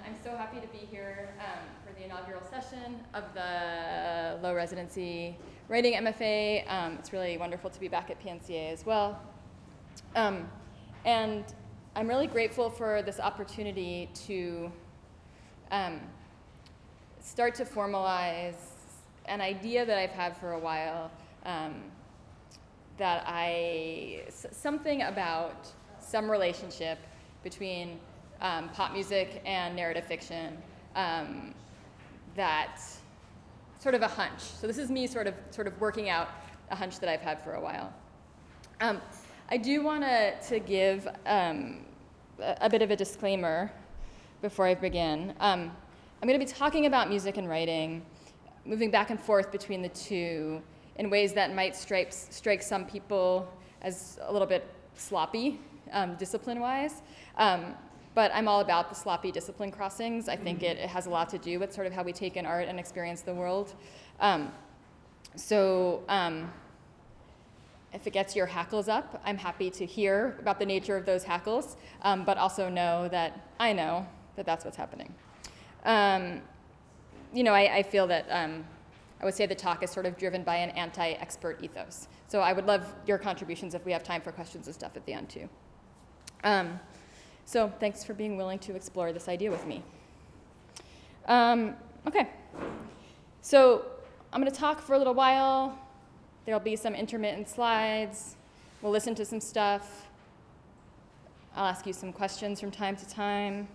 I'm so happy to be here for the inaugural session of the Low Residency Writing MFA. It's really wonderful to be back at PNCA as well. And I'm really grateful for this opportunity to start to formalize an idea that I've had for a while, something about some relationship between pop music and narrative fiction, that sort of a hunch. So this is me sort of working out a hunch that I've had for a while. I do want to give a bit of a disclaimer before I begin. I'm going to be talking about music and writing, moving back and forth between the two in ways that might strike some people as a little bit sloppy, discipline-wise. But I'm all about the sloppy discipline crossings. I think it has a lot to do with sort of how we take in art and experience the world. If it gets your hackles up, I'm happy to hear about the nature of those hackles, but also know that I know that that's what's happening. I feel that I would say the talk is sort of driven by an anti-expert ethos. So I would love your contributions if we have time for questions and stuff at the end too. So thanks for being willing to explore this idea with me. Okay, so I'm going to talk for a little while. There'll be some intermittent slides. We'll listen to some stuff. I'll ask you some questions from time to time.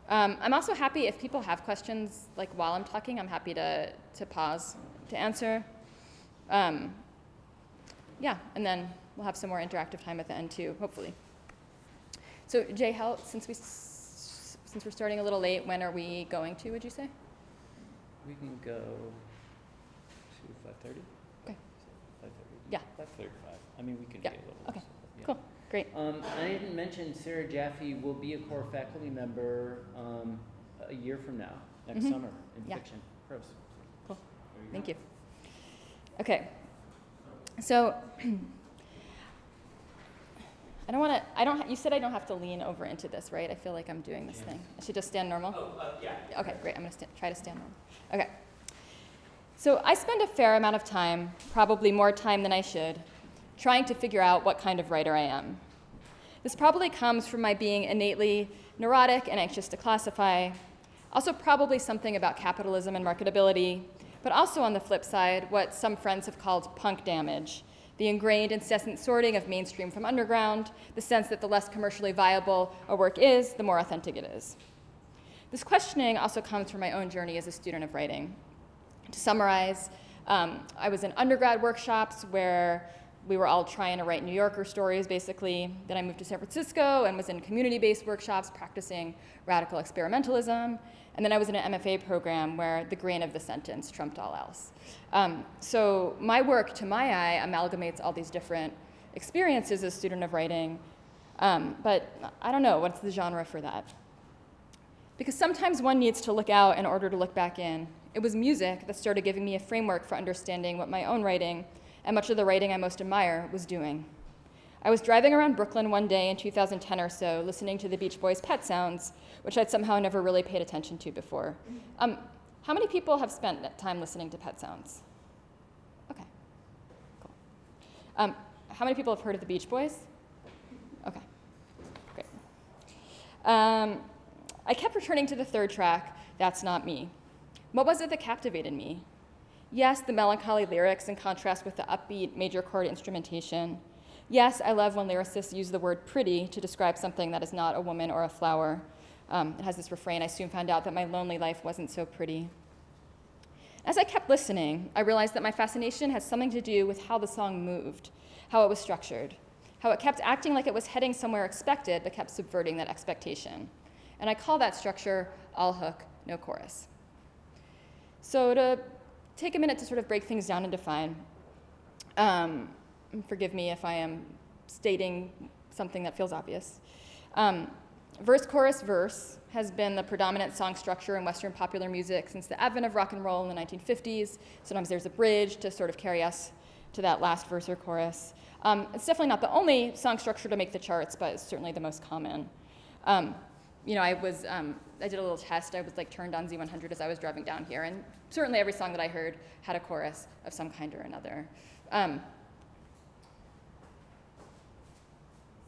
I'm also happy if people have questions, like while I'm talking, I'm happy to pause to answer. And then we'll have some more interactive time at the end too, hopefully. So Jay, since we're starting a little late, when are we going to, would you say? We can go to 5:30. Okay. 5:30. Yeah. 5:35. I mean, we can Yeah. be a little. Okay. Yeah. Cool. Great. I didn't mention Sarah Jaffe will be a core faculty member a year from now, next summer, in fiction prose. Cool. Thank you. Okay. So you said I don't have to lean over into this, right? I feel like I'm doing this thing. I should just stand normal? Yeah. Okay, great. I'm going to try to stand normal. Okay. So I spend a fair amount of time, probably more time than I should, trying to figure out what kind of writer I am. This probably comes from my being innately neurotic and anxious to classify, also probably something about capitalism and marketability, but also on the flip side, what some friends have called punk damage, the ingrained incessant sorting of mainstream from underground, the sense that the less commercially viable a work is, the more authentic it is. This questioning also comes from my own journey as a student of writing. To summarize, I was in undergrad workshops where we were all trying to write New Yorker stories, basically. Then I moved to San Francisco and was in community-based workshops practicing radical experimentalism. And then I was in an MFA program where the grain of the sentence trumped all else. So my work, to my eye, amalgamates all these different experiences as a student of writing. But I don't know, what's the genre for that? Because sometimes one needs to look out in order to look back in. It was music that started giving me a framework for understanding what my own writing, and much of the writing I most admire, was doing. I was driving around Brooklyn one day in 2010 or so, listening to the Beach Boys' Pet Sounds, which I'd somehow never really paid attention to before. How many people have spent time listening to Pet Sounds? Okay, cool. How many people have heard of the Beach Boys? Okay, great. I kept returning to the third track, That's Not Me. What was it that captivated me? Yes, the melancholy lyrics in contrast with the upbeat major chord instrumentation. Yes, I love when lyricists use the word pretty to describe something that is not a woman or a flower. It has this refrain, I soon found out that my lonely life wasn't so pretty. As I kept listening, I realized that my fascination has something to do with how the song moved, how it was structured, how it kept acting like it was heading somewhere expected, but kept subverting that expectation. And I call that structure all hook, no chorus. So to take a minute to sort of break things down and define, forgive me if I am stating something that feels obvious. Verse, chorus, verse has been the predominant song structure in Western popular music since the advent of rock and roll in the 1950s. Sometimes there's a bridge to sort of carry us to that last verse or chorus. It's definitely not the only song structure to make the charts, but it's certainly the most common. I did a little test. I was like turned on Z100 as I was driving down here, and certainly every song that I heard had a chorus of some kind or another.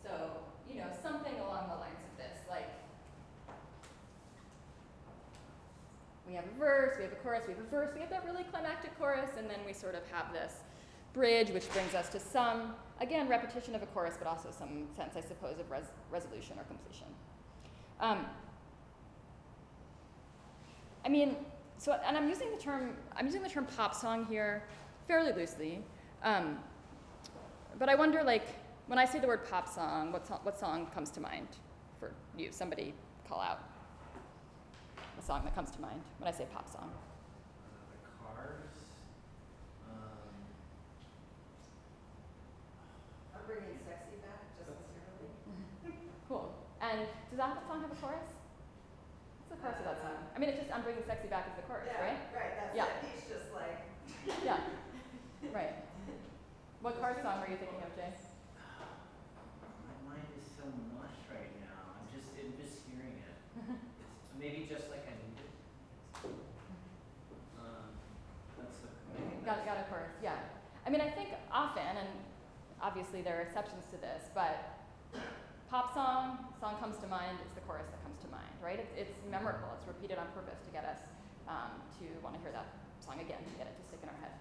So, something along the lines of this, like we have a verse, we have a chorus, we have a verse, we have that really climactic chorus, and then we sort of have this bridge, which brings us to some, again, repetition of a chorus, but also some sense, I suppose, of resolution or completion. And I'm using the term pop song here fairly loosely, but I wonder, like, when I say the word pop song, what song comes to mind for you? Somebody call out a song that comes to mind when I say pop song. The Cars. I'm bringing sexy back, just sincerely. Cool. And does that song have a chorus? What's the chorus of that song? I mean, it's just I'm bringing sexy back as the chorus, Yeah, right? right, that's Yeah. it. He's just like. Yeah. Right. What Cars song were you thinking of, Jay? My mind is so mush right now. I'm just hearing it. It's maybe just like I need it. Got a chorus, yeah. I mean, I think often, and obviously there are exceptions to this, but pop song comes to mind, it's the chorus that comes to mind, right? It's memorable, it's repeated on purpose to get us to want to hear that song again, to get it to stick in our head.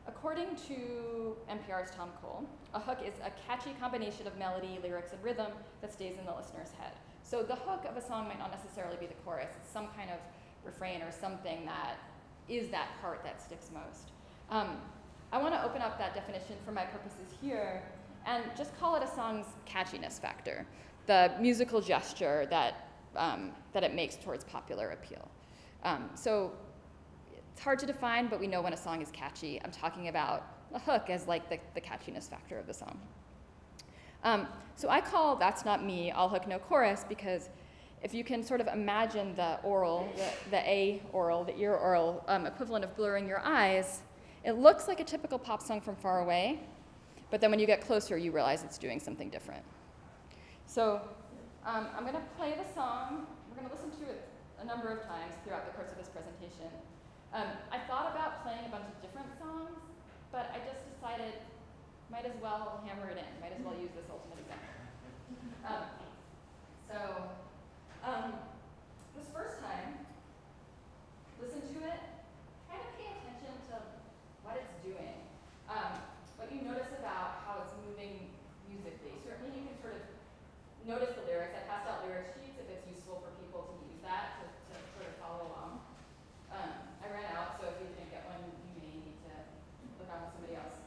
According to NPR's Tom Cole, a hook is a catchy combination of melody, lyrics, and rhythm that stays in the listener's head. So the hook of a song might not necessarily be the chorus, it's some kind of refrain or something that is that part that sticks most. I want to open up that definition for my purposes here and just call it a song's catchiness factor, the musical gesture that it makes towards popular appeal. So it's hard to define, but we know when a song is catchy. I'm talking about a hook as like the catchiness factor of the song. So I call That's Not Me, All Hook, No Chorus, because if you can sort of imagine the oral, the ear oral equivalent of blurring your eyes, it looks like a typical pop song from far away, but then when you get closer, you realize it's doing something different. So I'm going to play the song. We're going to listen to it a number of times throughout the course of this presentation. I thought about playing a bunch of different songs, but I just decided might as well hammer it in, might as well use this ultimate example. This first time, listen to it, kind of pay attention to what it's doing, what you notice about how it's moving musically. Certainly you can sort of notice the lyrics. I passed out lyric sheets if it's useful for people to use that to sort of follow along. I ran out, so if you didn't get one, you may need to look on with somebody else.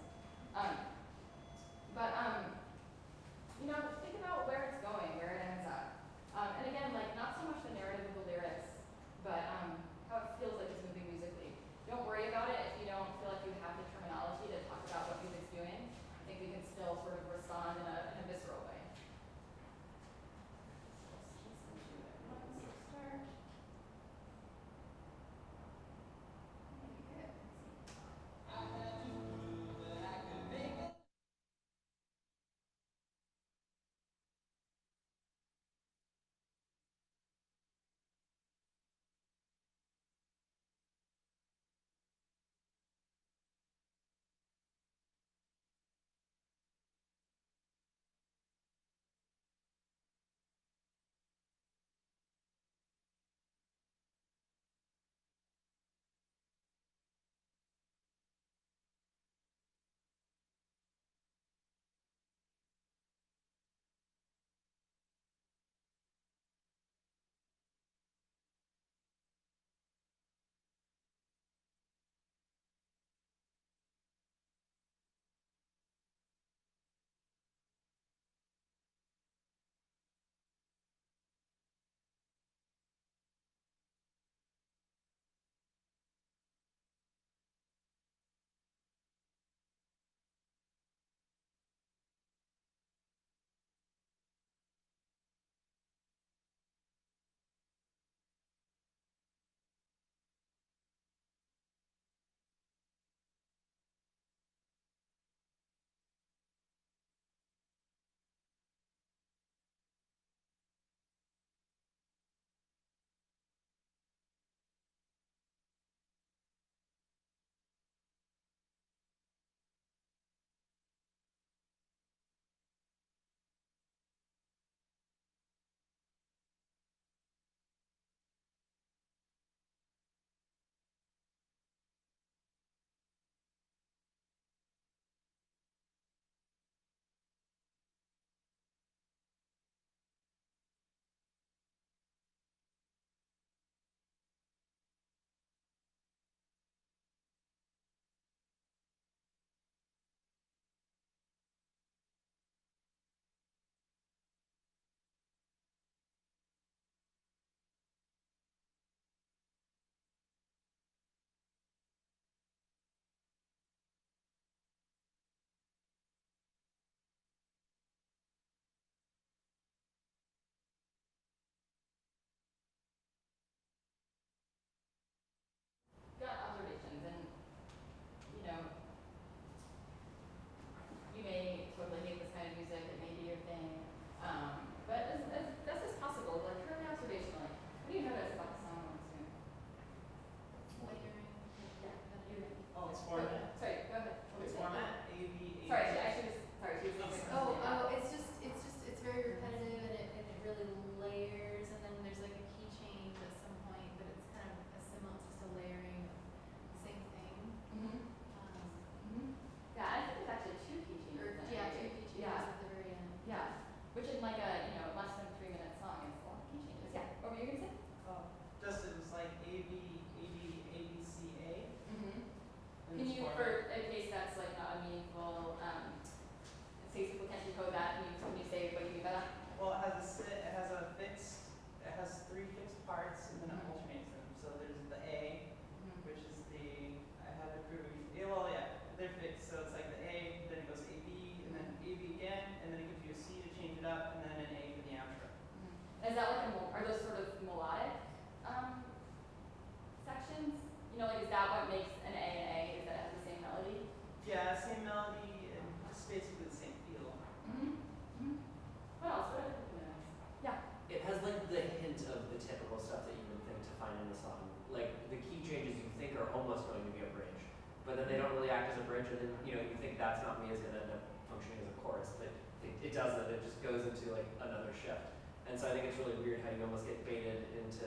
but then they don't really act as a bridge, and then you think That's Not Me is going to end up functioning as a chorus, but it doesn't. It just goes into like another shift. And so I think it's really weird how you almost get baited into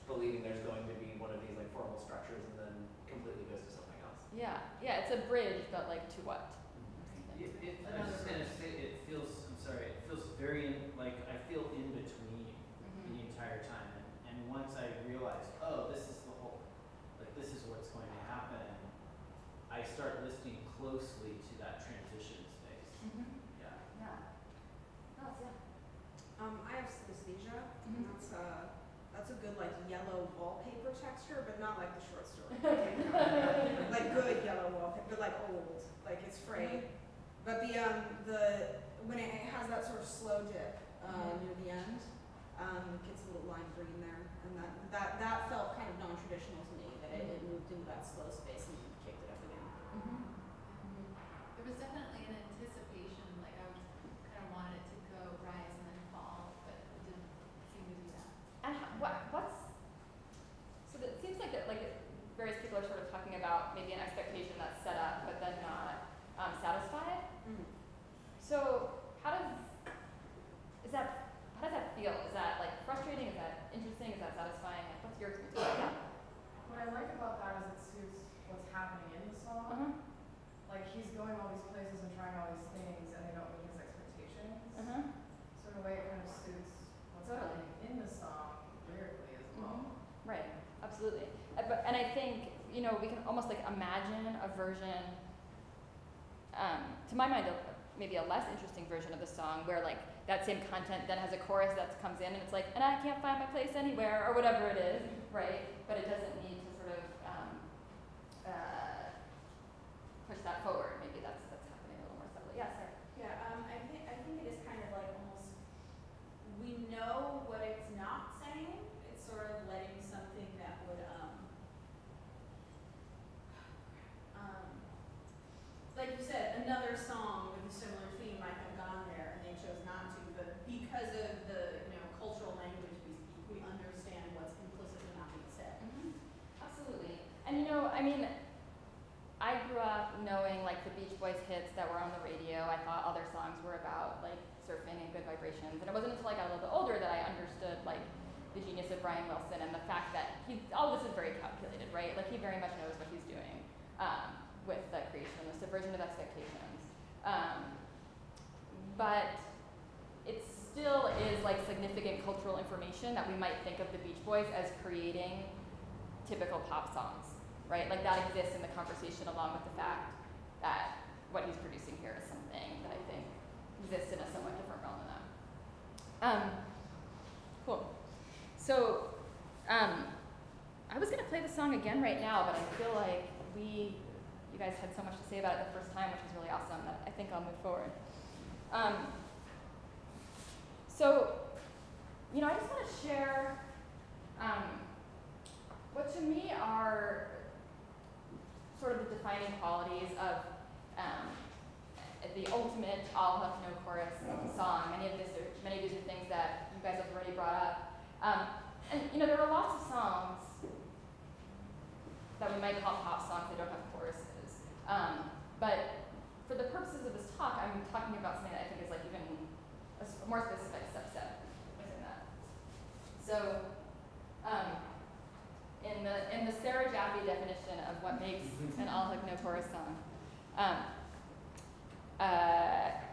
believing there's going to be one of these like formal structures and then completely goes to something else. Yeah, it's a bridge, but like to what? I was just gonna say, it feels very I feel in between the entire time, and once I realize, oh, this is this is what's going to happen, I start listening closely to that transition space. Yeah. I have synesthesia, and that's a good yellow wallpaper texture, but not like the short story. Like good yellow wallpaper, but old, it's frayed. But the when it has that sort of slow dip near the end, it gets a little lime green there, and that felt kind of non-traditional to me. That it moved into that slow space and kicked it up again. There was definitely an anticipation, I was kind of wanted it to go rise and then fall, but it didn't seem to do that. And so it seems like various people are sort of talking about maybe an expectation that's set up but then not satisfied. So how does that feel? Is that frustrating? Is that interesting? Is that satisfying? What's your experience with that? What I like about that is it suits what's happening in the song. He's going all these places and trying all these things, and they don't meet his expectations. So in a way, it kind of suits what's happening in the song lyrically as well. Right. Absolutely. And I think we can almost imagine a version, to my mind, maybe a less interesting version of the song where that same content then has a chorus that comes in and it's and I can't find my place anywhere or whatever it is, right? But it doesn't need to sort of push that forward. Maybe that's happening a little more subtly. Yeah, sorry. Yeah, I think it is kind of almost, we know what it's not saying. It's sort of letting something that would like you said, another song with a similar theme might have gone there, and they chose not to. But because of the cultural language we speak, we understand what's implicitly not being said. Absolutely. And I grew up knowing the Beach Boys hits that were on the radio. I thought all their songs were about surfing and good vibrations. And it wasn't until I got a little bit older that I understood the genius of Brian Wilson and the fact that all this is very calculated, right? He very much knows what he's doing. With the creation and the subversion of expectations. But it still is significant cultural information that we might think of the Beach Boys as creating typical pop songs, right? That exists in the conversation along with the fact that what he's producing here is something that I think exists in a somewhat different realm than that. Cool. So I was gonna play the song again right now, but I feel like you guys had so much to say about it the first time, which is really awesome, that I think I'll move forward. So, I just want to share what to me are sort of the defining qualities of the ultimate all hook, no chorus song. Many of these are things that you guys have already brought up. And there are lots of songs that we might call pop songs that don't have choruses. But for the purposes of this talk, I'm talking about something that I think is even a more specific subset within that. So, in the Sarah Jaffe definition of what makes an all hook, no chorus song,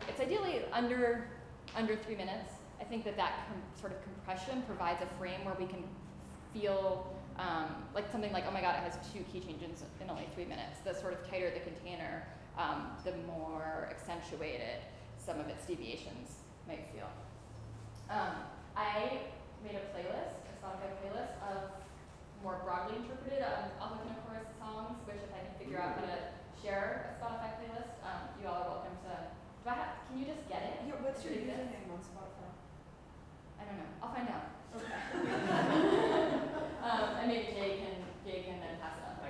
it's ideally under 3 minutes. I think that sort of compression provides a frame where we can feel something oh my god, it has 2 key changes in only 3 minutes. The sort of tighter the container, the more accentuated some of its deviations might feel. I made a playlist, a Spotify playlist of more broadly interpreted all hook, no chorus songs, which if I can figure out how to share a Spotify playlist, you all are welcome to. Can you just get it? Yeah, what's your username on Spotify? I don't know. I'll find out. Okay. And maybe Jay can then pass it on.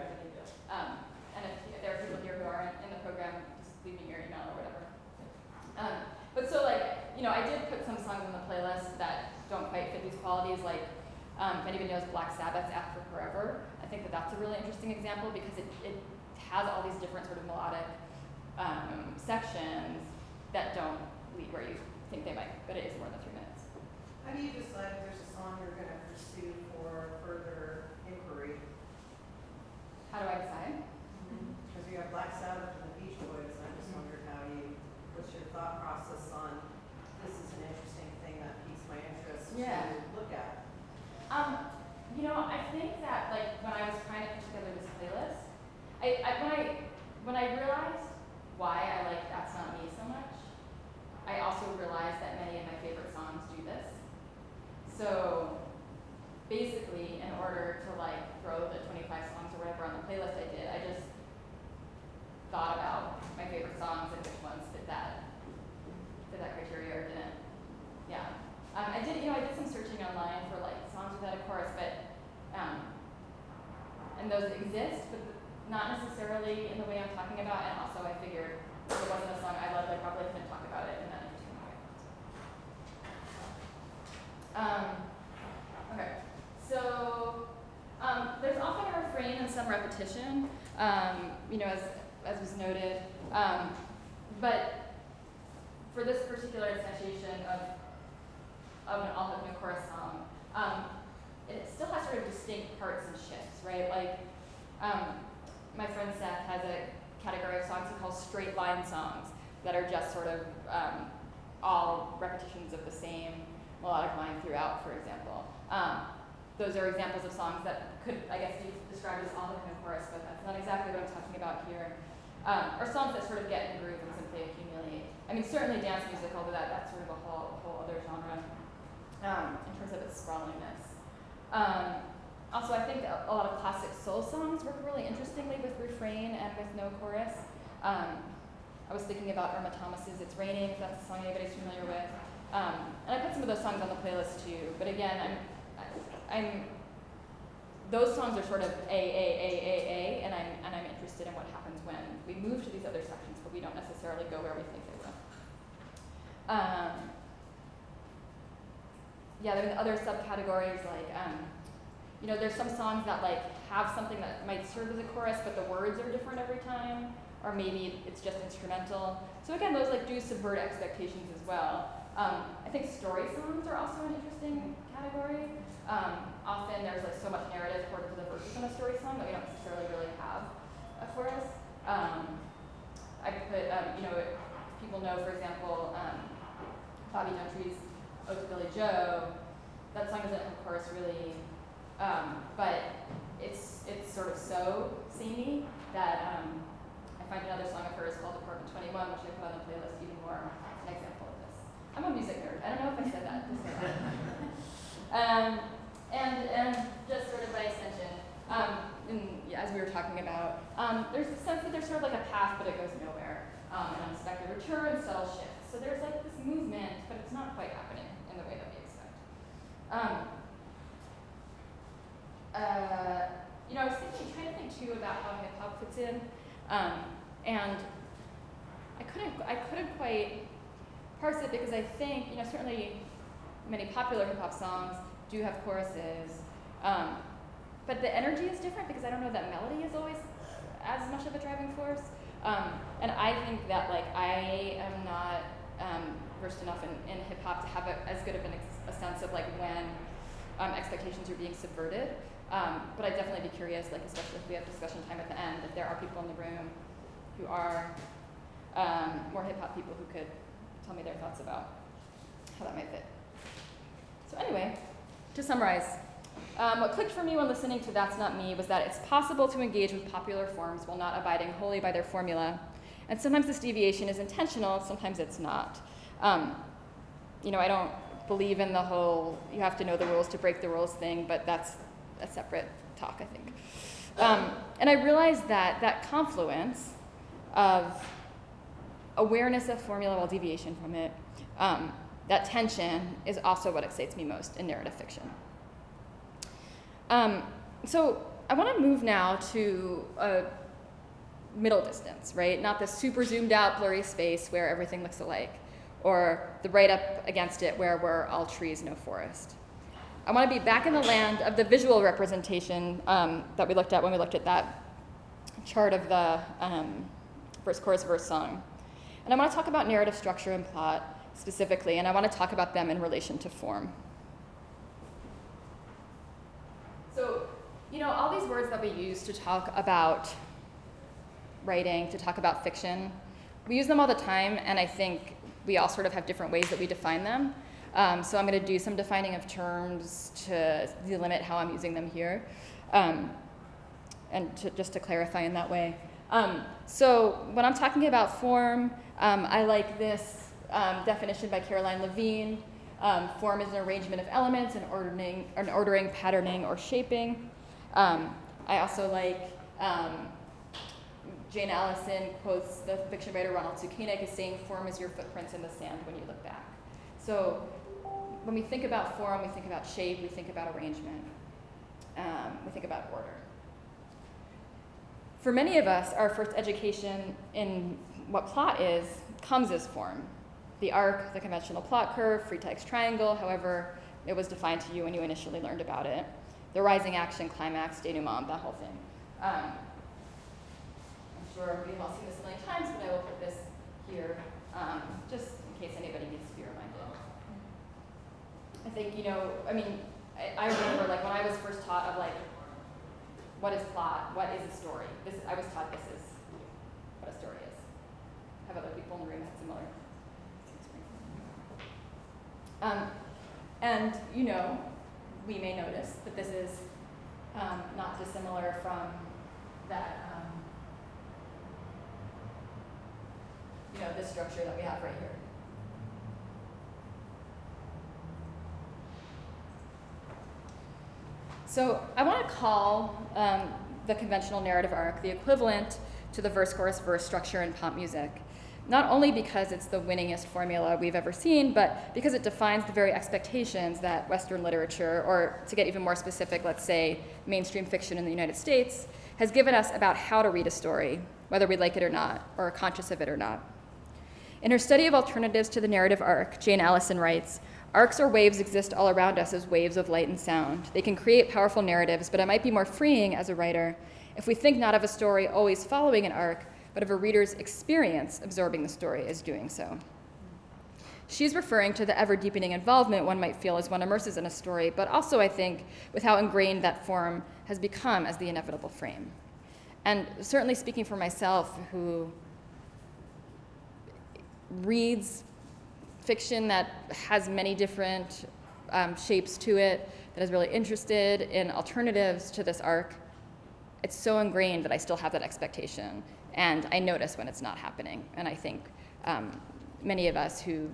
And if there are people here who are in the program, just leave me your email or whatever. But so I did put some songs on the playlist that don't quite fit these qualities. If anybody knows Black Sabbath's "After Forever," I think that's a really interesting example because it has all these different sort of melodic sections that don't lead where you think they might, but it is more than 3 minutes. How do you decide if there's a song you're going to pursue for further inquiry? How do I decide? Because you have Black Sabbath and the Beach Boys, and I just wondered what's your thought process on this is an interesting thing that piques my interest Yeah. to look at? I think that like when I was trying to put together this playlist, when I realized why I like That's Not Me so much, I also realized that many of my favorite songs do this. So basically, in order to like throw the 25 songs or whatever on the playlist I did, I just thought about my favorite songs and which ones fit that criteria or didn't. Yeah. I did some searching online for like songs without a chorus, but and those exist, but not necessarily in the way I'm talking about. And also, I figured if it wasn't a song I loved, I probably couldn't talk about it in that interesting way. Okay, so there's often a refrain and some repetition, as was noted. But for this particular instantiation of an all hook no chorus song, it still has sort of distinct parts and shifts, right? Like, my friend Seth has a category of songs he calls straight line songs that are just sort of all repetitions of the same melodic line throughout, for example. Those are examples of songs that could, I guess, be described as all hook no chorus, but that's not exactly what I'm talking about here. Or songs that sort of get in groove and simply accumulate. I mean, certainly dance music, although that's sort of a whole other genre in terms of its sprawlingness. Also, I think a lot of classic soul songs work really interestingly with refrain and with no chorus. I was thinking about Irma Thomas's It's Raining, if that's a song anybody's familiar with. And I put some of those songs on the playlist too, but again, those songs are sort of A, and I'm interested in what happens when we move to these other sections, but we don't necessarily go where we think they will. There are other subcategories like, there's some songs that like have something that might serve as a chorus, but the words are different every time, or maybe it's just instrumental. So again, those like do subvert expectations as well. I think story songs are also an interesting category. Often there's like so much narrative poured into the verses in a story song that we don't necessarily really have a chorus. I put, people know, for example, Bobby Gentry's Ode to Billy Joe. That song doesn't have a chorus really, but it's sort of so samey that I find another song of hers called Apartment 21, which I put on the playlist even more as an example of this. I'm a music nerd. I don't know if I said that. Just say that. And just sort of by extension, as we were talking about, there's a sense that there's sort of like a path, but it goes nowhere. An unexpected return, subtle shift. So there's like this movement, but it's not quite happening in the way that we expect. I was trying to think too about how hip hop fits in, and I couldn't quite parse it because I think certainly many popular hip hop songs do have choruses, but the energy is different because I don't know that melody is always as much of a driving force, and I think that like I am not versed enough in hip hop to have as good of a sense of like when expectations are being subverted. But I'd definitely be curious, like especially if we have discussion time at the end, if there are people in the room who are more hip hop people who could tell me their thoughts about how that might fit. So anyway, to summarize, what clicked for me when listening to That's Not Me was that it's possible to engage with popular forms while not abiding wholly by their formula. And sometimes this deviation is intentional, sometimes it's not. I don't believe in the whole you have to know the rules to break the rules thing, but that's a separate talk, I think. And I realized that confluence of awareness of formula while deviation from it, that tension is also what excites me most in narrative fiction. So I want to move now to a middle distance, right? Not the super zoomed out blurry space where everything looks alike, or the right up against it where we're all trees, no forest. I want to be back in the land of the visual representation that we looked at when we looked at that chart of the verse, chorus, verse, song. And I want to talk about narrative structure and plot specifically, and I want to talk about them in relation to form. So, all these words that we use to talk about writing, to talk about fiction, we use them all the time, and I think we all sort of have different ways that we define them. So I'm going to do some defining of terms to delimit how I'm using them here, and just to clarify in that way. So when I'm talking about form, I like this definition by Caroline Levine. Form is an arrangement of elements, an ordering, patterning, or shaping. I also like Jane Allison quotes the fiction writer Ronald Sukenik as saying, "Form is your footprints in the sand when you look back." So when we think about form, we think about shape, we think about arrangement, we think about order. For many of us, our first education in what plot is comes as form. The arc, the conventional plot curve, free text triangle, however it was defined to you when you initially learned about it. The rising action, climax, denouement, that whole thing. I'm sure we've all seen this a million times, but I will put this here just in case anybody needs to be reminded. I think, I remember like when I was first taught of like, what is plot? What is a story? I was taught this is what a story is. Have other people in the room had similar experiences? And we may notice that this is not dissimilar from that, this structure that we have right here. So I want to call the conventional narrative arc the equivalent to the verse, chorus, verse structure in pop music, not only because it's the winningest formula we've ever seen, but because it defines the very expectations that Western literature, or to get even more specific, let's say mainstream fiction in the United States, has given us about how to read a story, whether we like it or not, or are conscious of it or not. In her study of alternatives to the narrative arc, Jane Allison writes, "Arcs or waves exist all around us as waves of light and sound. They can create powerful narratives, but it might be more freeing as a writer if we think not of a story always following an arc, but of a reader's experience absorbing the story as doing so." She's referring to the ever-deepening involvement one might feel as one immerses in a story, but also, I think, with how ingrained that form has become as the inevitable frame. And certainly speaking for myself, who reads fiction that has many different shapes to it, that is really interested in alternatives to this arc, it's so ingrained that I still have that expectation. And I notice when it's not happening. And I think many of us who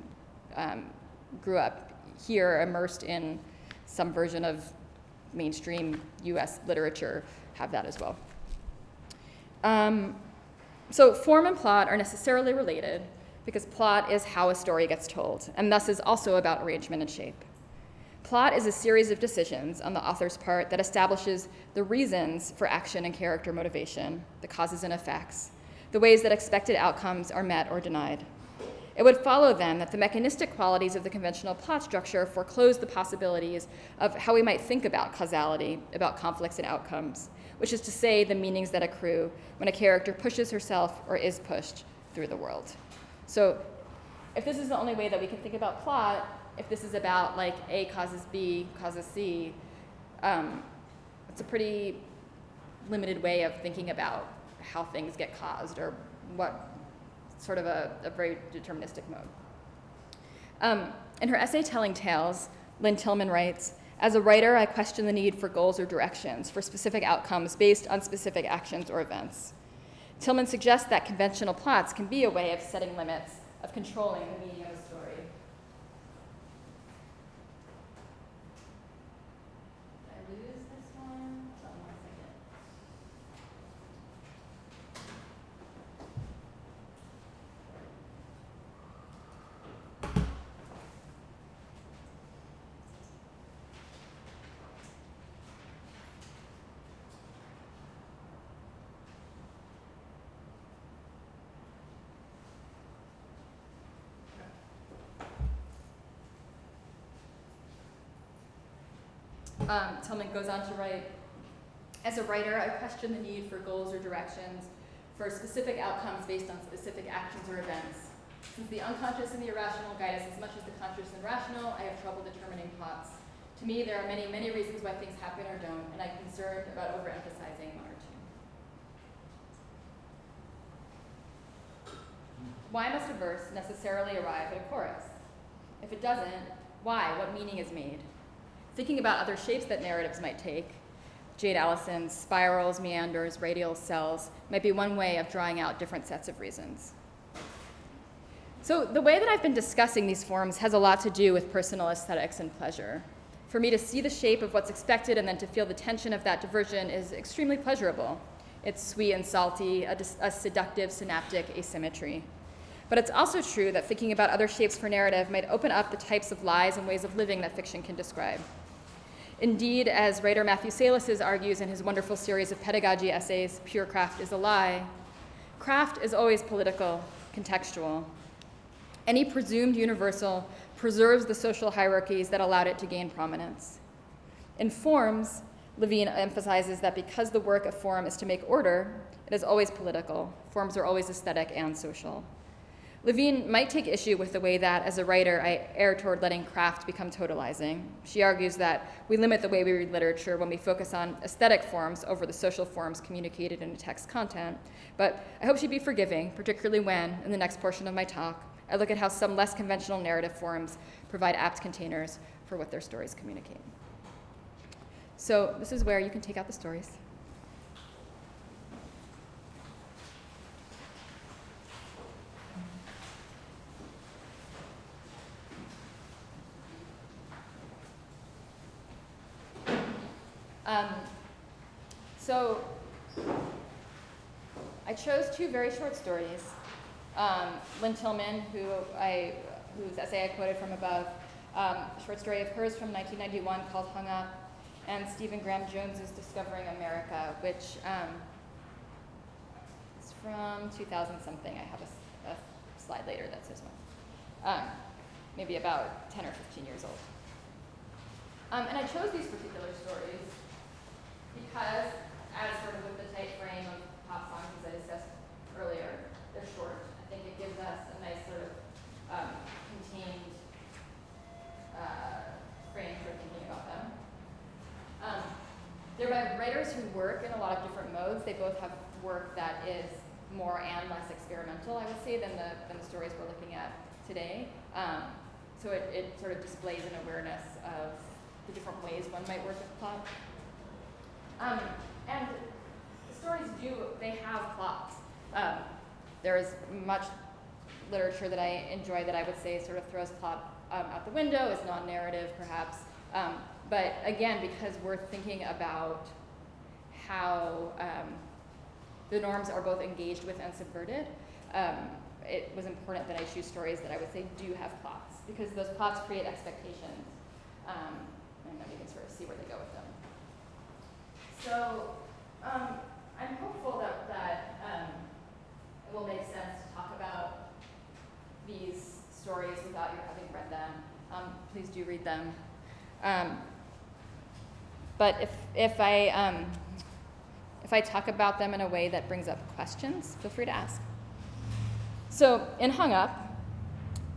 grew up here immersed in some version of mainstream US literature have that as well. So form and plot are necessarily related because plot is how a story gets told, and thus is also about arrangement and shape. Plot is a series of decisions on the author's part that establishes the reasons for action and character motivation, the causes and effects, the ways that expected outcomes are met or denied. It would follow then that the mechanistic qualities of the conventional plot structure foreclose the possibilities of how we might think about causality, about conflicts and outcomes, which is to say the meanings that accrue when a character pushes herself or is pushed through the world. So if this is the only way that we can think about plot, if this is about like A causes B, causes C, it's a pretty limited way of thinking about how things get caused or what sort of a very deterministic mode. In her essay Telling Tales, Lynn Tillman writes, "As a writer, I question the need for goals or directions, for specific outcomes based on specific actions or events." Tillman suggests that conventional plots can be a way of setting limits, of controlling the meaning of a story. Did I lose this one? Hold on 1 second. Tillman goes on to write, As a writer, I question the need for goals or directions, for specific outcomes based on specific actions or events. Since the unconscious and the irrational guide us as much as the conscious and rational, I have trouble determining plots. To me, there are many, many reasons why things happen or don't, and I'm concerned about overemphasizing one or two. Why must a verse necessarily arrive at a chorus? If it doesn't, why? What meaning is made? Thinking about other shapes that narratives might take, Jade Allison's spirals, meanders, radial cells, might be one way of drawing out different sets of reasons. So the way that I've been discussing these forms has a lot to do with personal aesthetics and pleasure. For me to see the shape of what's expected and then to feel the tension of that diversion is extremely pleasurable. It's sweet and salty, a seductive synaptic asymmetry. But it's also true that thinking about other shapes for narrative might open up the types of lies and ways of living that fiction can describe. Indeed, as writer Matthew Salis argues in his wonderful series of pedagogy essays, Pure Craft is a Lie, craft is always political, contextual. Any presumed universal preserves the social hierarchies that allowed it to gain prominence. In forms, Levine emphasizes that because the work of form is to make order, it is always political. Forms are always aesthetic and social. Levine might take issue with the way that, as a writer, I err toward letting craft become totalizing. She argues that we limit the way we read literature when we focus on aesthetic forms over the social forms communicated in a text content. But I hope she'd be forgiving, particularly when, in the next portion of my talk, I look at how some less conventional narrative forms provide apt containers for what their stories communicate. So this is where you can take out the stories. So I chose two very short stories. Lynn Tillman, whose essay I quoted from above, a short story of hers from 1991 called Hung Up, and Stephen Graham Jones's Discovering America, which is from 2000-something. I have a slide later that says one. Maybe about 10 or 15 years old. And I chose these particular stories because, as sort of with the tight frame of pop songs as I discussed earlier, they're short. I think it gives us a nice sort of contained frame for thinking about them. They're by writers who work in a lot of different modes. They both have work that is more and less experimental, I would say, than the stories we're looking at today. So it sort of displays an awareness of the different ways one might work with plot. And the stories they have plots. There is much literature that I enjoy that I would say sort of throws plot out the window, is non-narrative perhaps. But again, because we're thinking about how the norms are both engaged with and subverted, it was important that I choose stories that I would say do have plots, because those plots create expectations. And then we can sort of see where they go with them. So I'm hopeful that it will make sense to talk about these stories without you having read them. Please do read them. But if I talk about them in a way that brings up questions, feel free to ask. So in Hung Up,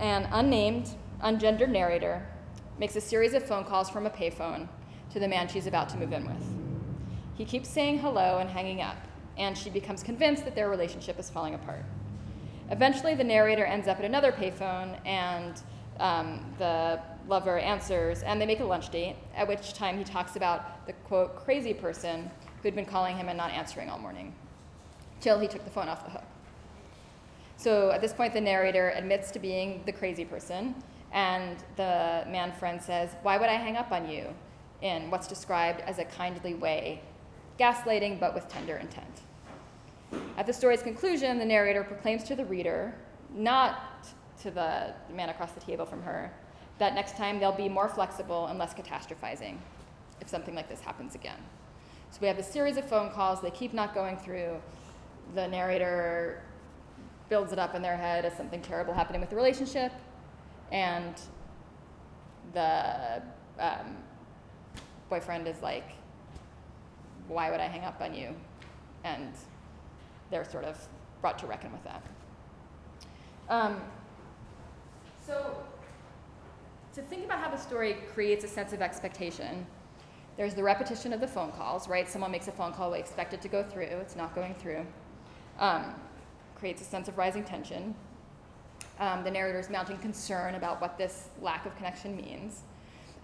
an unnamed, ungendered narrator makes a series of phone calls from a payphone to the man she's about to move in with. He keeps saying hello and hanging up, and she becomes convinced that their relationship is falling apart. Eventually, the narrator ends up at another payphone, and the lover answers, and they make a lunch date, at which time he talks about the, quote, crazy person who'd been calling him and not answering all morning, till he took the phone off the hook. So at this point, the narrator admits to being the crazy person, and the man friend says, "Why would I hang up on you?" in what's described as a kindly way, gaslighting but with tender intent. At the story's conclusion, the narrator proclaims to the reader, not to the man across the table from her, that next time they'll be more flexible and less catastrophizing if something like this happens again. So we have a series of phone calls. They keep not going through. The narrator builds it up in their head as something terrible happening with the relationship, and the boyfriend is like why would I hang up on you? And they're sort of brought to reckon with that. So to think about how the story creates a sense of expectation, there's the repetition of the phone calls, right? Someone makes a phone call, we expect it to go through, it's not going through. Creates a sense of rising tension. The narrator's mounting concern about what this lack of connection means.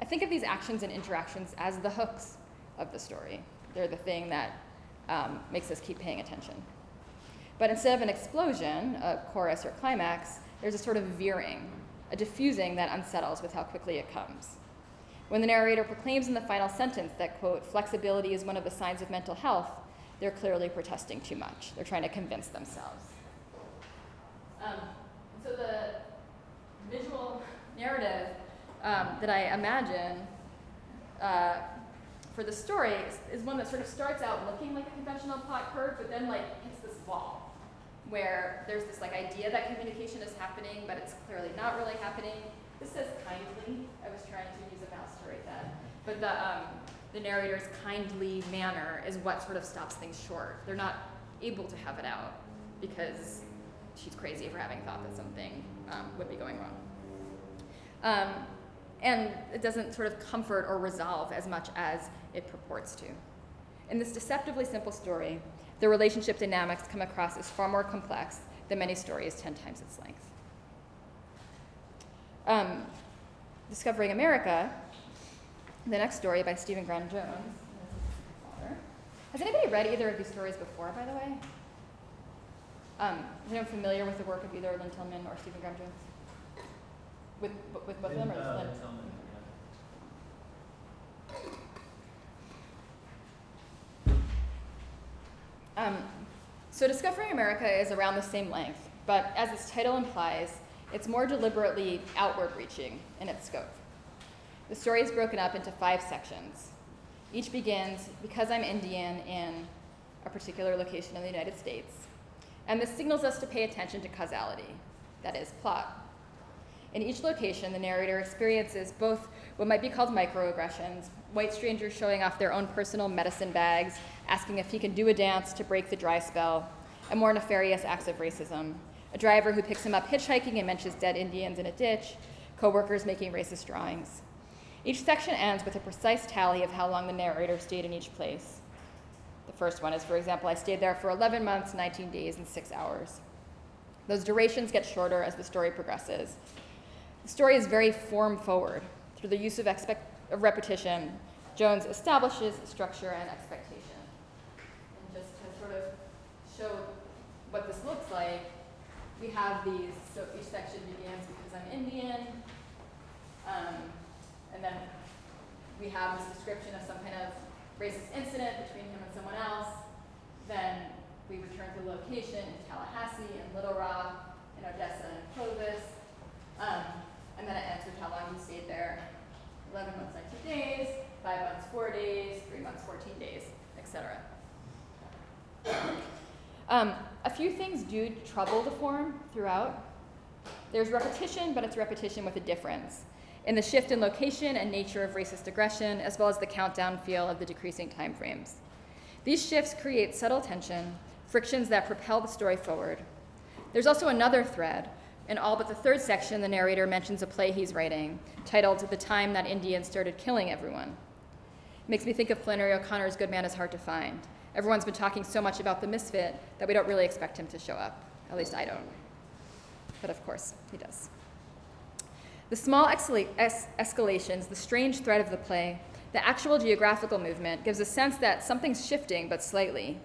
I think of these actions and interactions as the hooks of the story. They're the thing that makes us keep paying attention. But instead of an explosion, a chorus or climax, there's a sort of veering, a diffusing that unsettles with how quickly it comes. When the narrator proclaims in the final sentence that, quote, flexibility is one of the signs of mental health, they're clearly protesting too much. They're trying to convince themselves. So the visual narrative that I imagine for the story is one that sort of starts out looking like a conventional plot curve, but then like hits this wall where there's this like idea that communication is happening, but it's clearly not really happening. This says kindly. I was trying to use a mouse to write that, but the narrator's kindly manner is what sort of stops things short. They're not able to have it out because she's crazy for having thought that something would be going wrong. And it doesn't sort of comfort or resolve as much as it purports to. In this deceptively simple story, the relationship dynamics come across as far more complex than many stories 10 times its length. Discovering America, the next story by Stephen Graham Jones. Has anybody read either of these stories before, by the way? Is anyone familiar with the work of either Lynn Tillman or Stephen Graham Jones? With both of them, or just Lynn? Tillman, So Discovering America is around the same length, but as its title implies, it's more deliberately outward-reaching in its scope. The story is broken up into 5 sections. Each begins, because I'm Indian, in a particular location in the United States. And this signals us to pay attention to causality, that is, plot. In each location, the narrator experiences both what might be called microaggressions, white strangers showing off their own personal medicine bags, asking if he can do a dance to break the dry spell, and more nefarious acts of racism, a driver who picks him up hitchhiking and mentions dead Indians in a ditch, co-workers making racist drawings. Each section ends with a precise tally of how long the narrator stayed in each place. The first one is, for example, I stayed there for 11 months, 19 days, and 6 hours. Those durations get shorter as the story progresses. The story is very form-forward. Through the use of repetition, Jones establishes structure and expectation. And just to sort of show what this looks like, we have these, so each section begins because I'm Indian, and then we have this description of some kind of racist incident between him and someone else. Then we return to the location in Tallahassee, in Little Rock, in Odessa, and Clovis. And then it ends with how long he stayed there. 11 months, 19 days, 5 months, 4 days, 3 months, 14 days, etc. A few things do trouble the form throughout. There's repetition, but it's repetition with a difference in the shift in location and nature of racist aggression, as well as the countdown feel of the decreasing time frames. These shifts create subtle tension, frictions that propel the story forward. There's also another thread. In all but the 3rd section, the narrator mentions a play he's writing, titled The Time That Indians Started Killing Everyone. It makes me think of Flannery O'Connor's Good Man is Hard to Find. Everyone's been talking so much about the misfit that we don't really expect him to show up. At least I don't. But of course, he does. The small escalations, the strange thread of the play, the actual geographical movement gives a sense that something's shifting, but slightly.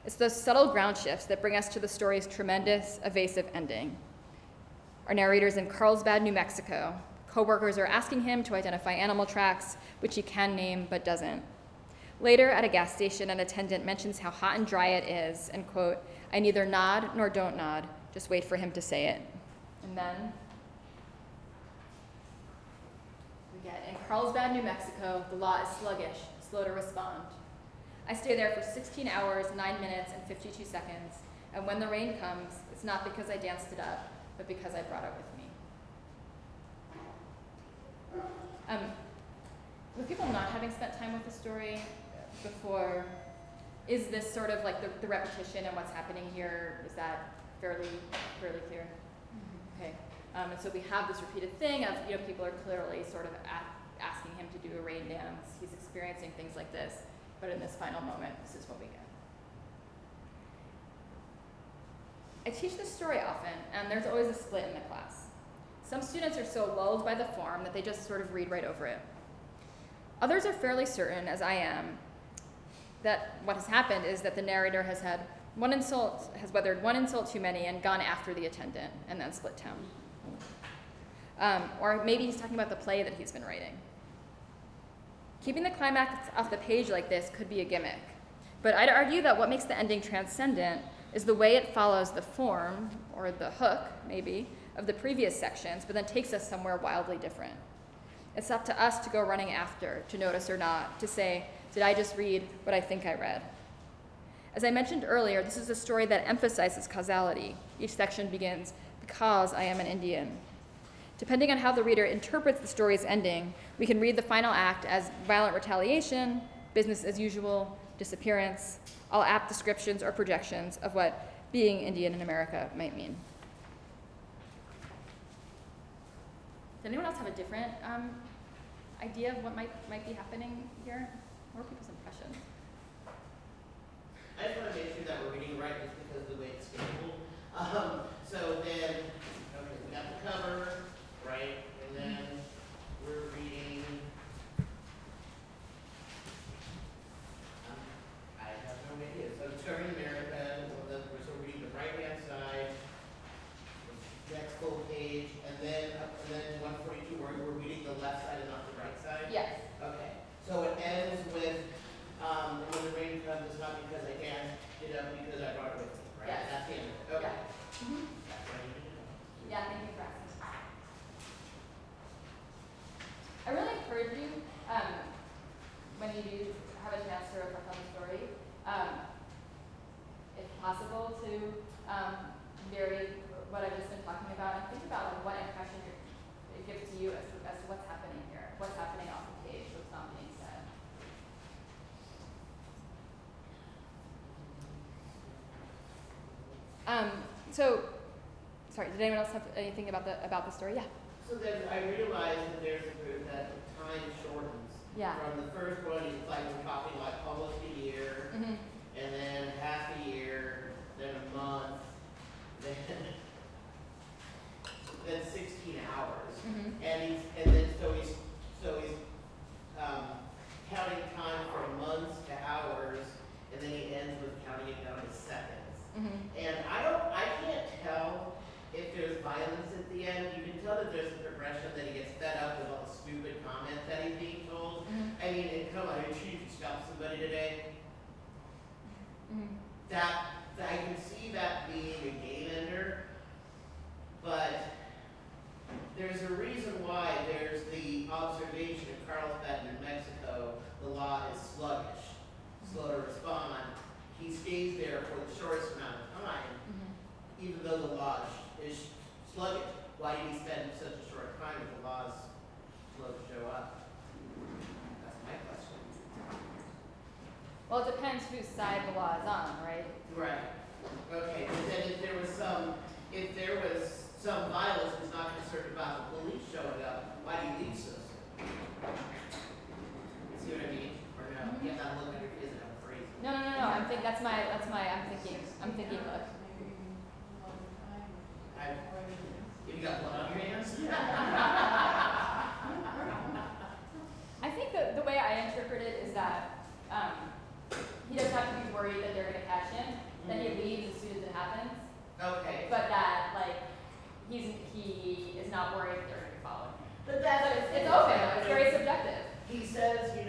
It's those subtle ground shifts that bring us to the story's tremendous, evasive ending. Our narrator's in Carlsbad, New Mexico. Co-workers are asking him to identify animal tracks, which he can name but doesn't. Later, at a gas station, an attendant mentions how hot and dry it is, and quote, I neither nod nor don't nod, just wait for him to say it. And then we get, in Carlsbad, New Mexico, the law is sluggish, slow to respond. I stay there for 16 hours, 9 minutes, and 52 seconds, and when the rain comes, it's not because I danced it up, but because I brought it with me. With people not having spent time with the story before is this sort of like the repetition and what's happening here, is that fairly clear? Okay. And so we have this repeated thing of, people are clearly sort of asking him to do a rain dance. He's experiencing things like this, but in this final moment, this is what we get. I teach this story often, and there's always a split in the class. Some students are so lulled by the form that they just sort of read right over it. Others are fairly certain, as I am, that what has happened is that the narrator has weathered one insult too many and gone after the attendant, and then split town. Or maybe he's talking about the play that he's been writing. Keeping the climax off the page like this could be a gimmick, but I'd argue that what makes the ending transcendent is the way it follows the form, or the hook, maybe, of the previous sections, but then takes us somewhere wildly different. It's up to us to go running after, to notice or not, to say, did I just read what I think I read? As I mentioned earlier, this is a story that emphasizes causality. Each section begins, because I am an Indian. Depending on how the reader interprets the story's ending, we can read the final act as violent retaliation, business as usual, disappearance, all apt descriptions or projections of what being Indian in America might mean. Does anyone else have a different idea of what might be happening here? More people's impressions. I just want to make sure that we're reading right just because of the way it's scheduled. So then, okay, we got the cover, right? And then we're reading, I have no idea. So Discovering America, so we're reading the right-hand side, next full page, and then 142, we're reading the left side and not the right side? Yes. Okay. So it ends with, when the rain comes, it's not because I can't get up, because I brought it with me, right? Yes. That's the end of it. Okay. Yeah. Mm-hmm. That's what I need to know. Yeah, thank you for asking. I really encourage you, when you do have a chance to reflect on the story, if possible, to vary what I've just been talking about and think about like, what impression it gives to you as to what's happening here, what's happening off the page, what's not being said. Sorry, did anyone else have anything about the story? Yeah. So then I realized that that time shortens. Yeah. From the first one, it's like we're talking like almost a year, Mm-hmm. and then half a year, then a month, then 16 hours. Mm-hmm. And he's counting time from months to hours, and then he ends with counting it down to seconds. Mm-hmm. And I can't tell if there's violence at the end. You can tell that there's a progression, that he gets fed up with all the stupid comments that he's being told. Mm-hmm. I mean, come on, chief, you stopped somebody today. Mm-hmm. That I can see that being a game ender, but there's a reason why there's the observation in Carlsbad, New Mexico, the law is sluggish, slow to respond. He stays there for the shortest amount of time, Mm-hmm. even though the law is sluggish. Why did he spend such a short time if the law is slow to show up? That's my question. Well, it depends whose side the law is on, right? Right. Okay, but then if there was some violence who's not concerned about the police showing up, why do you leave so soon? See what I mean? Or no? Mm-hmm. You have that look on your face and I'm crazy. No. I'm thinking. Look. Have you got blood on your hands? I think the way I interpret it is that he doesn't have to be worried that they're going to catch him. Then he leaves as soon as it happens. Okay. But that he is not worried that they're going to be following him. But that's It's open. It's very subjective. He says, he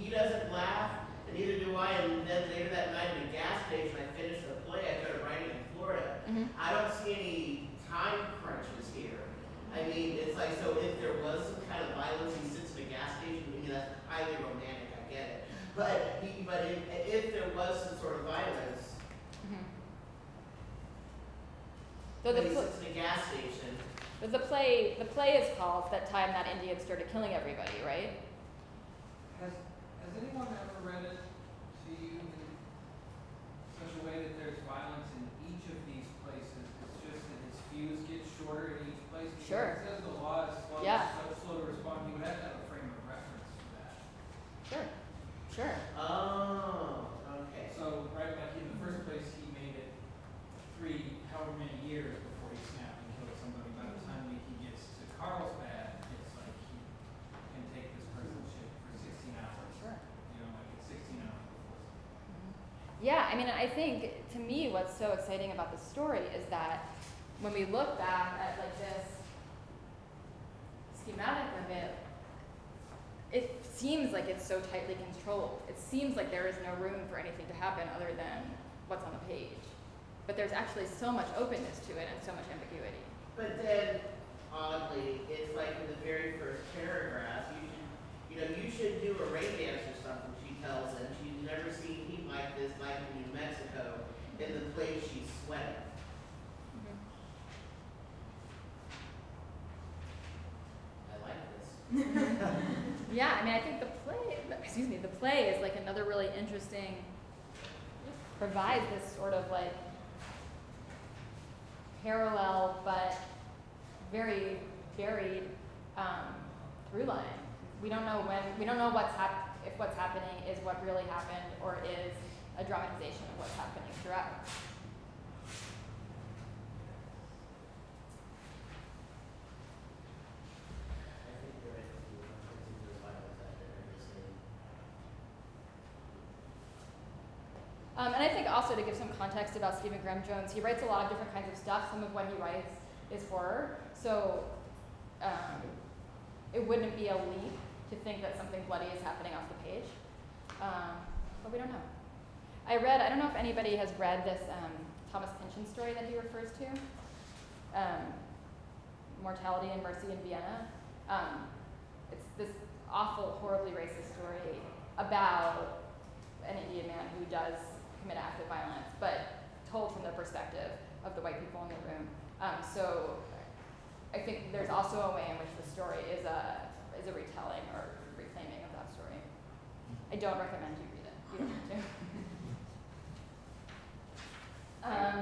doesn't laugh, and neither do I. And then later that night in a gas station, I finished the play. I started writing in Florida. Mm-hmm. I don't see any time crunches here. I mean, it's like, so if there was some kind of violence, he sits in a gas station. Maybe that's highly romantic. I get it. But if there was some sort of violence, Mm-hmm. So he sits in a gas station. the play is called That Time That Indian Started Killing Everybody, right? Has anyone ever read it you in such a way that there's violence in each of these places. It's just that his fuse gets shorter in each place. Because Sure. It says the law is slow, Yeah. slow to respond. You would have to have a frame of reference for that. Sure. Sure. Oh, okay. So, right, like in the first place, he made it however many years before he snapped and killed somebody. By the time he gets to Carlsbad, it's like he can take this person's shit for 16 hours. Sure. You know, like it's 16 hours before. Yeah, I mean, I think to me what's so exciting about the story is that when we look back at like this schematic of it, it seems like it's so tightly controlled. It seems like there is no room for anything to happen other than what's on the page. But there's actually so much openness to it and so much ambiguity. But then, oddly, it's like in the very first paragraph, you should do a rain dance or something, she tells him. She's never seen heat like this, like in New Mexico, in the place she's sweating. I like this. Yeah, I mean, I think the play is like another really interesting, provides this sort of like parallel but very varied through line. We don't know if what's happening is what really happened or is a dramatization of what's happening throughout. I think you're right. There's violence out there, obviously. And I think also to give some context about Stephen Graham Jones, he writes a lot of different kinds of stuff. Some of what he writes is horror. So it wouldn't be a leap to think that something bloody is happening off the page. But we don't know. I don't know if anybody has read this Thomas Pynchon story that he refers to, Mortality and Mercy in Vienna. It's this awful, horribly racist story about an Indian man who does commit acts of violence, but told from the perspective of the white people in the room. So I think there's also a way in which the story is a retelling or reclaiming of that story. I don't recommend you read it. You don't have to.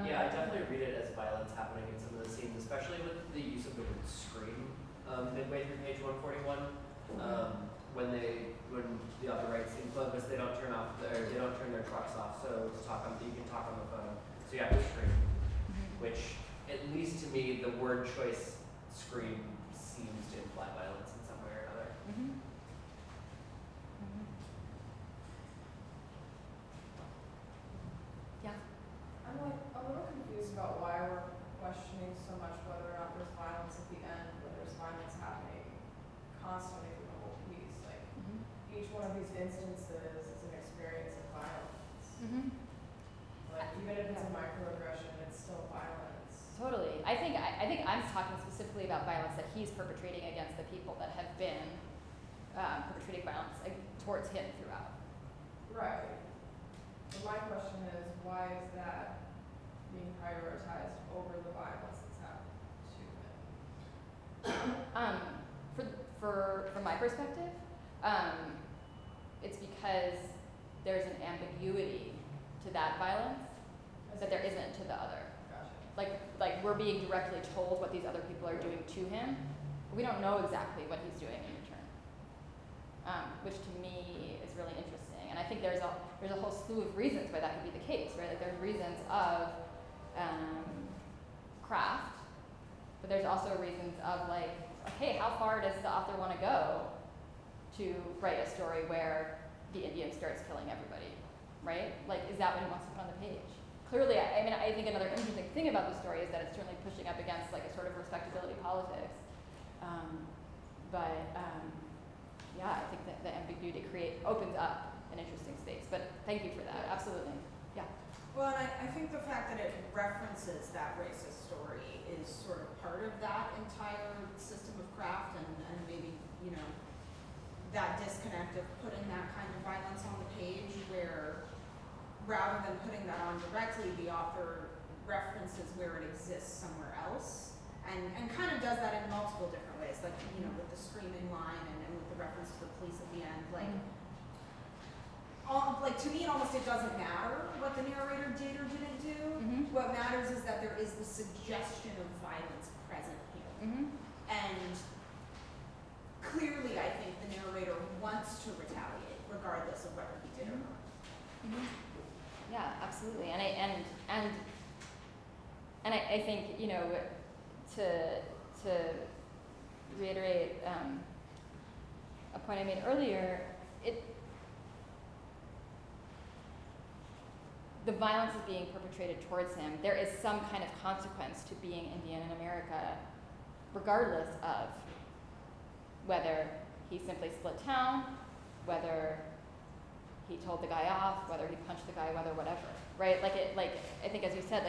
Yeah, I definitely read it as violence happening in some of the scenes, especially with the use of the word scream midway through page 141. When the author writes in focus, they don't turn their trucks off, so you can talk on the phone. So you have to scream, which at least to me, the word choice scream seems to imply violence in some way or another. Yeah. I'm like a little confused about why we're questioning so much whether or not there's violence at the end, when there's violence happening constantly through the whole piece. Like each one of these instances is an experience of violence. Like even if it's a microaggression, it's still violence. Totally. I think I'm talking specifically about violence that he's perpetrating against the people that have been perpetrating violence towards him throughout. Right. But my question is, why is that being prioritized over the violence that's happened to him? From my perspective, it's because there's an ambiguity to that violence that there isn't to the other. Gotcha. Like we're being directly told what these other people are doing to him, but we don't know exactly what he's doing in return, which to me is really interesting. And I think there's a whole slew of reasons why that could be the case, right? Like there's reasons of craft, but there's also reasons of like, okay, how far does the author want to go to write a story where the Indian starts killing everybody, right? Like, is that what he wants to put on the page? Clearly, I think another interesting thing about the story is that it's certainly pushing up against like a sort of respectability politics. Yeah, I think that the ambiguity opens up an interesting space. But thank you for that. Absolutely. Yeah. Well, and I think the fact that it references that racist story is sort of part of that entire system of craft and maybe, that disconnect of putting that kind of violence on the page where rather than putting that on directly, the author references where it exists somewhere else and kind of does that in multiple different ways, like, with the screaming line and with the reference to the police at the end. Like, like to me, it doesn't matter what the narrator did or didn't do. Mhm. What matters is that there is the suggestion of violence present here. Mhm. And clearly, I think the narrator wants to retaliate, regardless of whether he did or not. Mhm. Yeah, absolutely. And I think, you know, to reiterate a point I made earlier, the violence is being perpetrated towards him. There is some kind of consequence to being Indian in America, regardless of whether he simply split town, whether he told the guy off, whether he punched the guy, whether whatever, right? I think as you said,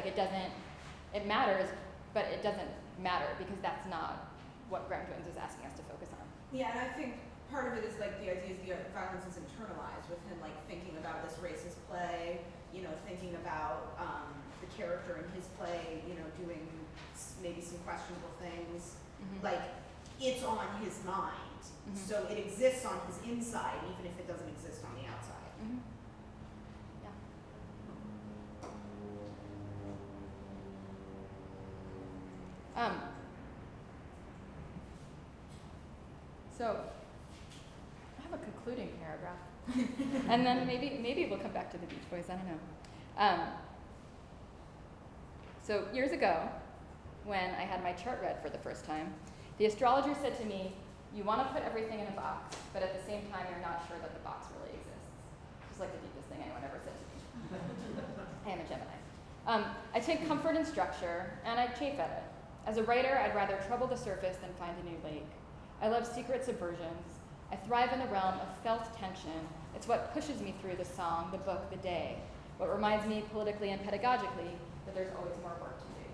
it matters, but it doesn't matter because that's not what Graham Jones is asking us to focus on. Yeah, and I think part of it is like the idea is the violence is internalized with him like thinking about this racist play, you know, thinking about the character in his play, you know, doing maybe some questionable things. Mhm. Like it's on his mind, Mhm. so it exists on his inside, even if it doesn't exist on the outside. Mhm. Yeah. So I have a concluding paragraph, and then maybe we'll come back to the Beach Boys. I don't know. So years ago, when I had my chart read for the first time, the astrologer said to me, "You want to put everything in a box, but at the same time, you're not sure that the box really exists." It's like the deepest thing anyone ever said to me. I am a Gemini. I take comfort in structure, and I chafe at it. As a writer, I'd rather trouble the surface than find a new lake. I love secret subversions. I thrive in the realm of felt tension. It's what pushes me through the song, the book, the day. What reminds me politically and pedagogically that there's always more work to do.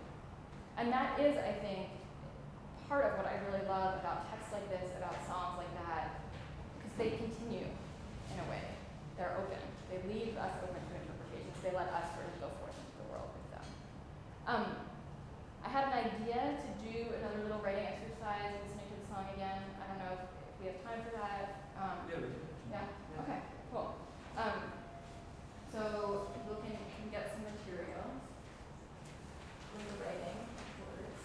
And that is, I think, part of what I really love about texts like this, about songs like that, because they continue in a way. They're open. They leave us open to interpretations. They let us sort of go forth into the world with them. I had an idea to do another little writing exercise, listening to the song again. I don't know if we have time for that. Yeah, we do. Yeah? Okay, cool. So we can get some materials for the writing words.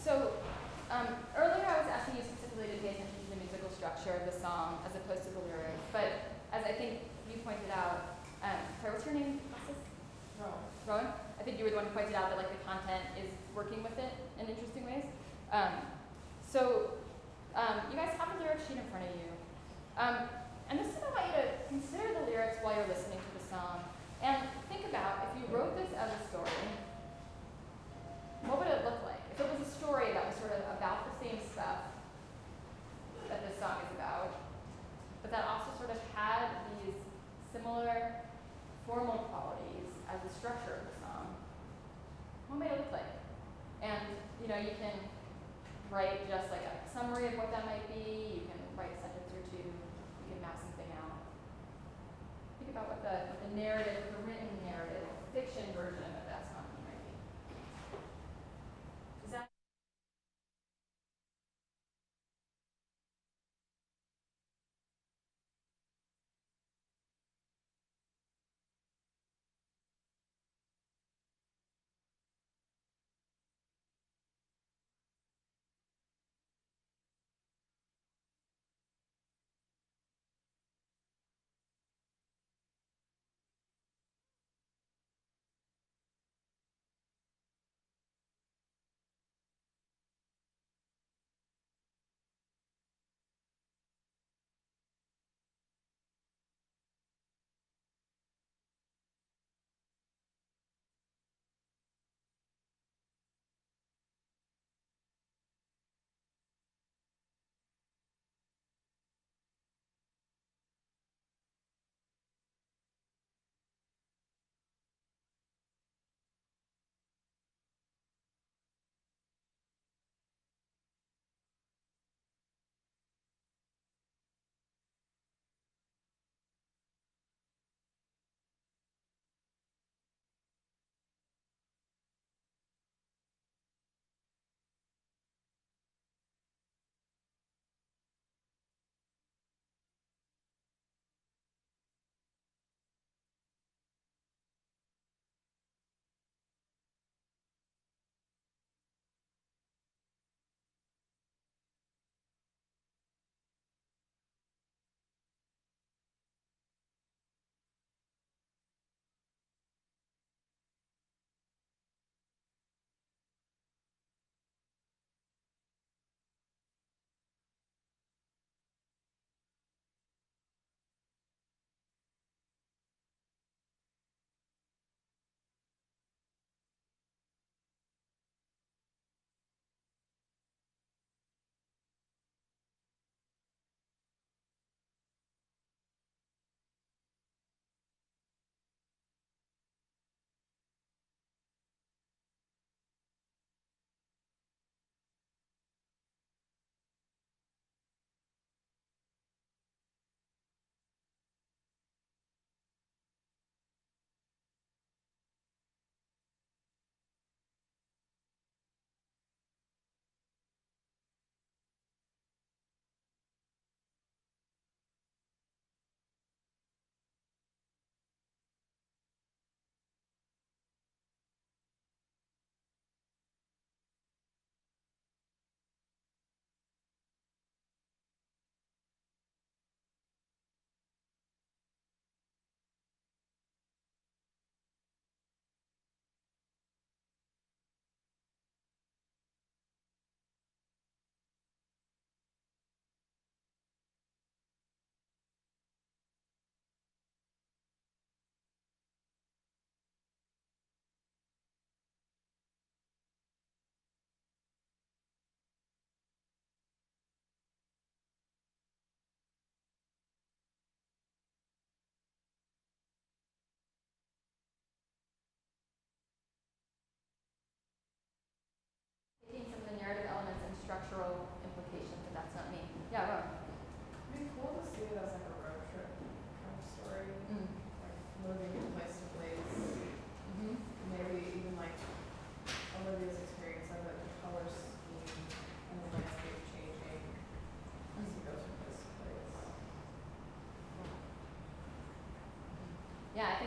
So earlier I was asking you specifically to pay attention to the musical structure of the song as opposed to the lyrics, but as I think you pointed out, sorry, what's your name? Rowan? I think you were the one who pointed out that like the content is working with it in interesting ways. You guys have the lyric sheet in front of you. And this is I want you to consider the lyrics while you're listening to the song. And think about if you wrote this as a story, what would it look like? If it was a story that was sort of about the same stuff that this song is about, but that also sort of had these similar formal qualities as the structure of the song, what might it look like? And you know, you can write just like a summary of what that might be, you can write a sentence or two, you can map something out. Think about what the narrative, the written narrative, fiction version of that song might be. Is that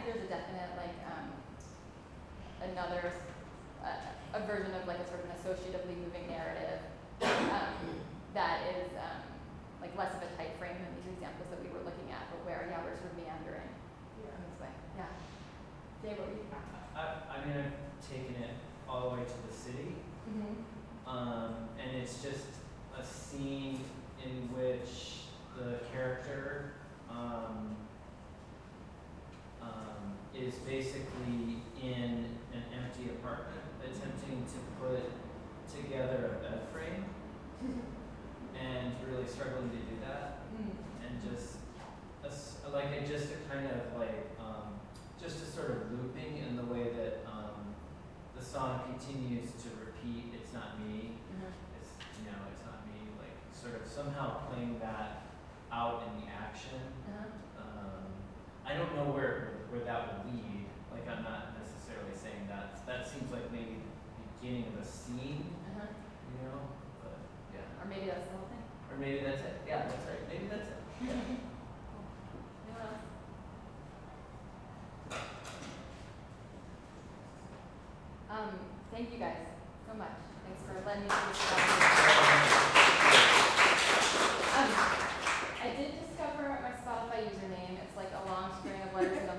there's a definite another a version of like a sort of an associatively moving narrative that is like less of a tight frame than these examples that we were looking at, but where we're sort of meandering in this way. Yeah. Dave, what were you? I mean, I've taken it all the way to the city, and it's just a scene in which the character is basically in an empty apartment, attempting to put together a bed frame, and really struggling to do that, and just just a kind of just a sort of looping in the way that the song continues to repeat. It's not me. It's it's not me. Like sort of somehow playing that out in the action. I don't know where that would lead. Like I'm not necessarily saying that. That seems like maybe the beginning of a scene. But yeah. Or maybe that's the whole thing. Or maybe that's it. Yeah, that's right. Maybe that's it. Yeah. Anyone else? Thank you guys so much. Thanks for letting me do this.